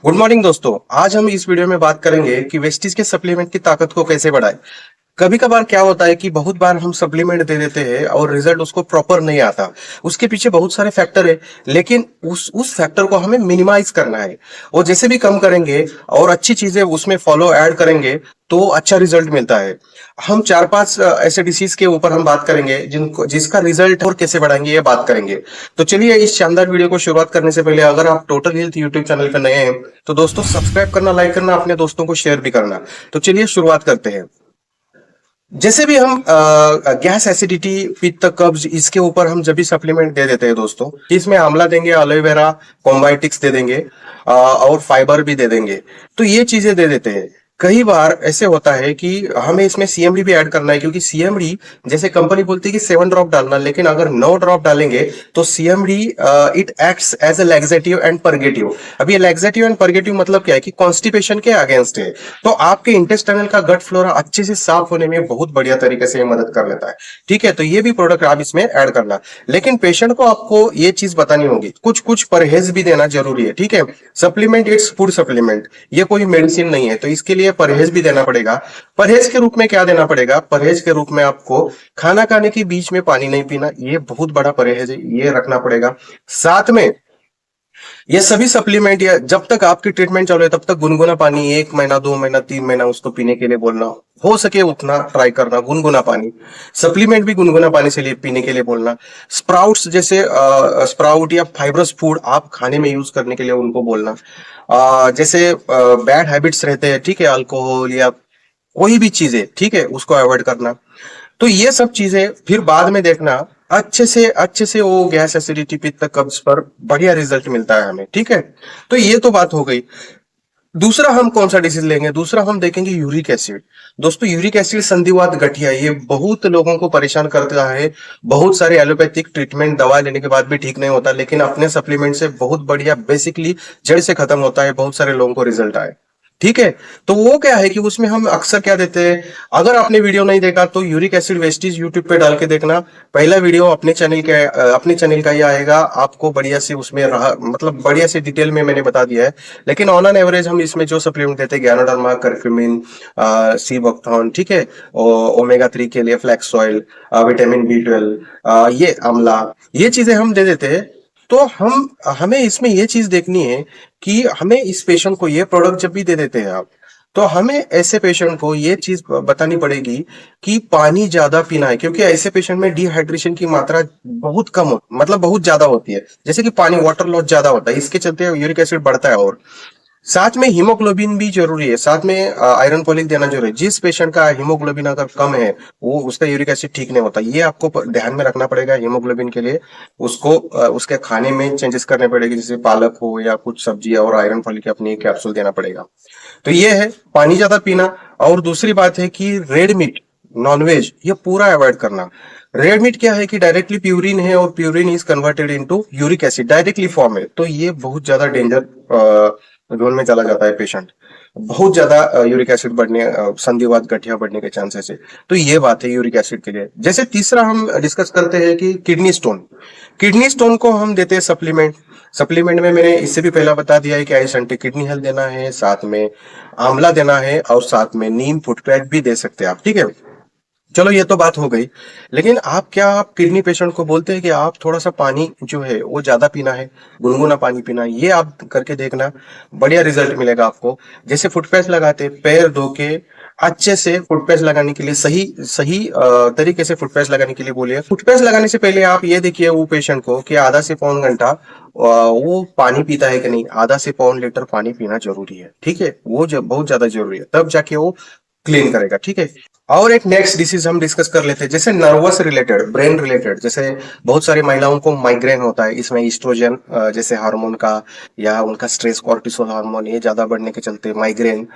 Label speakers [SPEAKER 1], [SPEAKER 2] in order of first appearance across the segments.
[SPEAKER 1] Good morning दोस्तों। आज हम इस वीडियो में बात करेंगे कि वेस्टीज के सप्लीमेंट की ताकत को कैसे बढ़ाएं। कभी कभार क्या होता है कि बहुत बार हम सप्लीमेंट दे देते हैं और रिजल्ट उसको प्रॉपर नहीं आता। उसके पीछे बहुत सारे फैक्टर है, लेकिन उस फैक्टर को हमें मिनिमाइज करना है। और जैसे भी कम करेंगे और अच्छी चीजें उसमें फॉलो ऐड करेंगे तो अच्छा रिजल्ट मिलता है। हम चार पांच ऐसे डिसीज के ऊपर हम बात करेंगे जिनको जिसका रिजल्ट और कैसे बढ़ाएंगे ये बात करेंगे। तो चलिए इस शानदार वीडियो को शुरुआत करने से पहले अगर आप टोटल हेल्थ यूट्यूब चैनल पर नए हैं तो दोस्तों सब्सक्राइब करना, लाइक करना, अपने दोस्तों को शेयर भी करना। तो चलिए शुरुआत करते हैं। जैसे भी हम गैस एसिडिटी, पित्त, कब्ज, इसके ऊपर हम जब भी सप्लीमेंट दे देते हैं दोस्तों, इसमें आंवला देंगे, एलोवेरा, कॉम्बाइटिक्स दे देंगे, और फाइबर भी दे देंगे। तो ये चीजें दे देते हैं। कई बार ऐसे होता है कि हमें इसमें सीएमडी भी ऐड करना है, क्योंकि सीएमडी जैसे कंपनी बोलती है कि 7 ड्रॉप डालना, लेकिन अगर 9 ड्रॉप डालेंगे तो CMD it acts as a laxative and purgative. अब ये लैक्सेटिव एंड परगेटिव मतलब क्या है कि कॉन्स्टिपेशन के अगेंस्ट है। तो आपके इंटेस्टाइनल का गट फ्लोरा अच्छे से साफ होने में बहुत बढ़िया तरीके से ये मदद कर लेता है। ठीक है, तो ये भी प्रोडक्ट आप इसमें ऐड करना। लेकिन पेशेंट को आपको ये चीज बतानी होगी, कुछ कुछ परहेज भी देना जरूरी है। ठीक है, सप्लीमेंट इट्स फूड सप्लीमेंट, ये कोई मेडिसिन नहीं है, तो इसके लिए परहेज भी देना पड़ेगा। परहेज के रूप में क्या देना पड़ेगा? परहेज के रूप में आपको खाना खाने के बीच में पानी नहीं पीना, ये बहुत बड़ा परहेज है, ये रखना पड़ेगा। साथ में ये सभी सप्लीमेंट या जब तक आपकी ट्रीटमेंट चल रही है तब तक गुनगुना पानी 1 महीना, 2 महीना, 3 महीना उसको पीने के लिए बोलना। हो सके उतना ट्राई करना गुनगुना पानी। सप्लीमेंट भी गुनगुना पानी से लिए पीने के लिए बोलना। स्प्राउट्स जैसे स्प्राउट या फाइब्रस फूड आप खाने में यूज करने के लिए उनको बोलना। जैसे बैड हैबिट्स रहते हैं, ठीक है, अल्कोहल या कोई भी चीजें, ठीक है, उसको अवॉइड करना। तो ये सब चीजें फिर बाद में देखना, अच्छे से वो गैस एसिडिटी, पित्त, कब्ज पर बढ़िया रिजल्ट मिलता है हमें। ठीक है, तो ये तो बात हो गई। दूसरा हम कौन सा डिसीज लेंगे? दूसरा हम देखेंगे यूरिक एसिड। दोस्तों यूरिक एसिड, संधिवात, गठिया, ये बहुत लोगों को परेशान करता है। बहुत सारे एलोपैथिक ट्रीटमेंट दवा लेने के बाद भी ठीक नहीं होता, लेकिन अपने सप्लीमेंट से बहुत बढ़िया बेसिकली जड़ से खत्म होता है। बहुत सारे लोगों को रिजल्ट आए। ठीक है, तो वो क्या है कि उसमें हम अक्सर क्या देते हैं, अगर आपने वीडियो नहीं देखा तो यूरिक एसिड वेस्टीज यूट्यूब पे डाल के देखना। पहला वीडियो अपने चैनल का ही आएगा, आपको बढ़िया से उसमें मतलब बढ़िया से डिटेल में मैंने बता दिया है। लेकिन ऑन एन एवरेज हम इसमें जो सप्लीमेंट देते हैं, ज्ञानोडर्मा, करक्यूमिन, सी बॉक्थॉन, ठीक है, ओमेगा 3 के लिए फ्लैक्स ऑयल, विटामिन B12, ये आंवला, ये चीजें हम दे देते हैं। तो हमें इसमें ये चीज देखनी है कि हमें इस पेशेंट को ये प्रोडक्ट जब भी दे देते हैं आप, तो हमें ऐसे पेशेंट को ये चीज बतानी पड़ेगी कि पानी ज्यादा पीना है, क्योंकि ऐसे पेशेंट में डिहाइड्रेशन की मात्रा बहुत कम हो, मतलब बहुत ज्यादा होती है। जैसे कि पानी, वाटर लॉस ज्यादा होता है, इसके चलते यूरिक एसिड बढ़ता है। और साथ में हीमोग्लोबिन भी जरूरी है, साथ में आयरन फॉलिक देना जरूरी है। जिस पेशेंट का हीमोग्लोबिन अगर कम है, वो उसका यूरिक एसिड ठीक नहीं होता, ये आपको ध्यान में रखना पड़ेगा। हीमोग्लोबिन के लिए उसको उसके खाने में चेंजेस करने पड़ेगी, जैसे पालक हो या कुछ सब्जी, और आयरन फॉलिक अपनी कैप्सूल देना पड़ेगा। तो ये है पानी ज्यादा पीना। और दूसरी बात है कि रेड मीट, नॉनवेज, ये पूरा अवॉइड करना। रेड मीट क्या है कि डायरेक्टली प्यूरिन है, और purine is converted into uric acid directly form है। तो ये बहुत ज्यादा डेंजर जोन में चला जाता है पेशेंट। बहुत ज्यादा यूरिक एसिड बढ़ने, संधिवात, गठिया बढ़ने के चांसेस है। तो ये बात है यूरिक एसिड के लिए। जैसे तीसरा हम डिस्कस करते हैं कि किडनी स्टोन। किडनी स्टोन को हम देते हैं सप्लीमेंट। सप्लीमेंट में मैंने इससे भी पहला बता दिया है कि आइस एंटी किडनी हेल्थ देना है, साथ में आंवला देना है, और साथ में नीम फुट पैक भी दे सकते हैं आप। ठीक है, चलो ये तो बात हो गई। लेकिन आप किडनी पेशेंट को बोलते हैं कि आप थोड़ा सा पानी जो है वो ज्यादा पीना है, गुनगुना पानी पीना है, ये आप करके देखना, बढ़िया रिजल्ट मिलेगा आपको। जैसे फुट पैच लगाते, पैर धो के अच्छे से फुट पैच लगाने के लिए, सही सही तरीके से फुट पैच लगाने के लिए बोलिए। फुट पैच लगाने से पहले आप ये देखिए वो पेशेंट को कि आधा से पौन घंटा वो पानी पीता है कि नहीं। आधा से पौन लीटर पानी पीना जरूरी है। ठीक है, वो बहुत ज्यादा जरूरी है, तब जाके वो क्लीन करेगा। ठीक है, और एक नेक्स्ट डिसीज हम डिस्कस कर लेते हैं, जैसे नर्वस रिलेटेड, ब्रेन रिलेटेड। जैसे बहुत सारी महिलाओं को माइग्रेन होता है, इसमें ईस्ट्रोजन जैसे हार्मोन का, या उनका स्ट्रेस कॉर्टिसोल हार्मोन ये ज्यादा बढ़ने के चलते माइग्रेन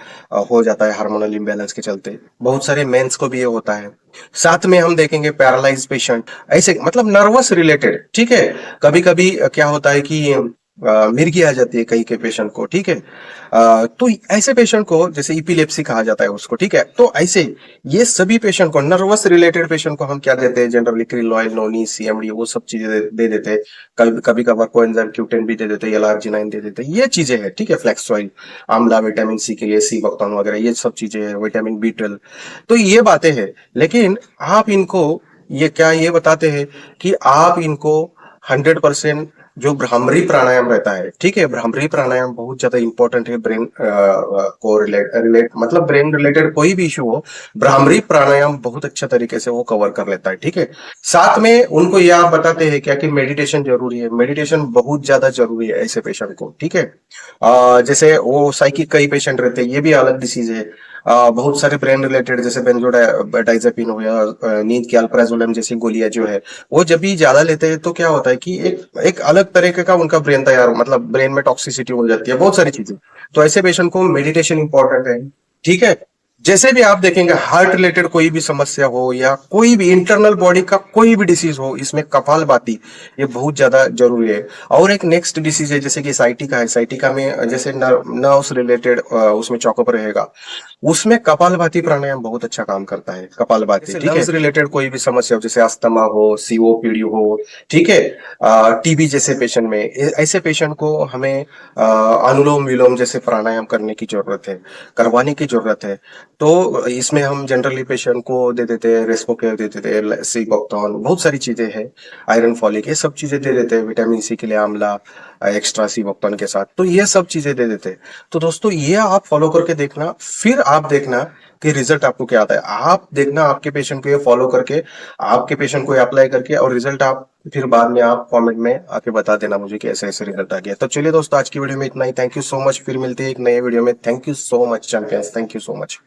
[SPEAKER 1] हो जाता है, हार्मोनल इम्बैलेंस के चलते। बहुत सारे मेंस को भी ये होता है। साथ में हम देखेंगे पैरालाइज पेशेंट, ऐसे मतलब नर्वस रिलेटेड। ठीक है, कभी कभी क्या होता है कि मिर्गी आ जाती है कई के पेशेंट को, ठीक है। तो ऐसे पेशेंट को जैसे इपिलेप्सी कहा जाता है उसको, ठीक है। तो ऐसे ये सभी पेशेंट को, नर्वस रिलेटेड पेशेंट को हम क्या देते हैं जनरली, क्रिलोइल, नोनी, सीएमडी, वो सब चीजें दे देते हैं। कभी कभार कोएंजाइम Q10 भी दे देते हैं, LRG9 दे देते हैं, ये चीजें हैं, ठीक है। फ्लैक्स ऑयल, आंवला, विटामिन सी के लिए सी बकथॉर्न वगैरह, ये सब चीजें हैं, विटामिन B12। तो ये बातें हैं, लेकिन आप इनको ये क्या ये बताते हैं कि आप इनको 100% जो भ्रामरी प्राणायाम रहता है, ठीक है। भ्रामरी प्राणायाम बहुत ज्यादा इंपॉर्टेंट है ब्रेन को रिलेट मतलब ब्रेन रिलेटेड कोई भी इशू हो, भ्रामरी प्राणायाम बहुत अच्छा तरीके से वो कवर कर लेता है, ठीक है। साथ में उनको ये आप बताते हैं क्या कि मेडिटेशन जरूरी है, मेडिटेशन बहुत ज्यादा जरूरी है ऐसे पेशेंट को, ठीक है। जैसे वो साइकिक कई पेशेंट रहते हैं, ये भी अलग डिसीज है। बहुत सारे ब्रेन रिलेटेड जैसे बेंजोडाइजेपिन हो या नींद की अल्प्राजोलम जैसी गोलियां जो है, वो जब भी ज्यादा लेते हैं तो क्या होता है कि एक अलग तरीके का उनका ब्रेन तैयार, मतलब ब्रेन में टॉक्सिसिटी हो जाती है, बहुत सारी चीजें। तो ऐसे पेशेंट को मेडिटेशन इंपॉर्टेंट है, ठीक है। जैसे भी आप देखेंगे हार्ट रिलेटेड कोई भी समस्या हो या कोई भी इंटरनल बॉडी का कोई भी डिसीज हो, इसमें कपालभाति ये बहुत ज्यादा जरूरी है। और एक नेक्स्ट डिसीज है जैसे कि साइटिका है, साइटिका में जैसे नर्व्स रिलेटेड उसमें चौकअप रहेगा, उसमें कपालभाति प्राणायाम बहुत अच्छा काम करता है, कपालभाति, ठीक है। रिलेटेड कोई भी समस्या हो जैसे अस्थमा हो, COPD हो, ठीक है, टीबी जैसे पेशेंट में, ऐसे पेशेंट को हमें अनुलोम विलोम जैसे प्राणायाम करने की जरूरत है, करवाने की जरूरत है। तो इसमें हम जनरली पेशेंट को दे देते हैं रेस्पोकेयर, दे देते हैं सिबोक्टॉन, बहुत सारी चीजें हैं, आयरन फॉलिक, ये सब चीजें दे देते हैं, विटामिन सी के लिए आंवला एक्स्ट्रा सिबोक्टॉन के साथ, तो ये सब चीजें दे देते हैं। तो दोस्तों ये आप फॉलो करके देखना, फिर आप देखना कि रिजल्ट आपको क्या आता है। आप देखना आपके पेशेंट को ये फॉलो करके, आपके पेशेंट को अप्लाई करके, और रिजल्ट आप फिर बाद में आप कमेंट में आके बता देना मुझे कि ऐसे ऐसे रिजल्ट आ गया। तो चलिए दोस्तों आज की वीडियो में इतना ही, थैंक यू सो मच, फिर मिलते हैं एक नए वीडियो में। Thank you so much champions, thank you so much.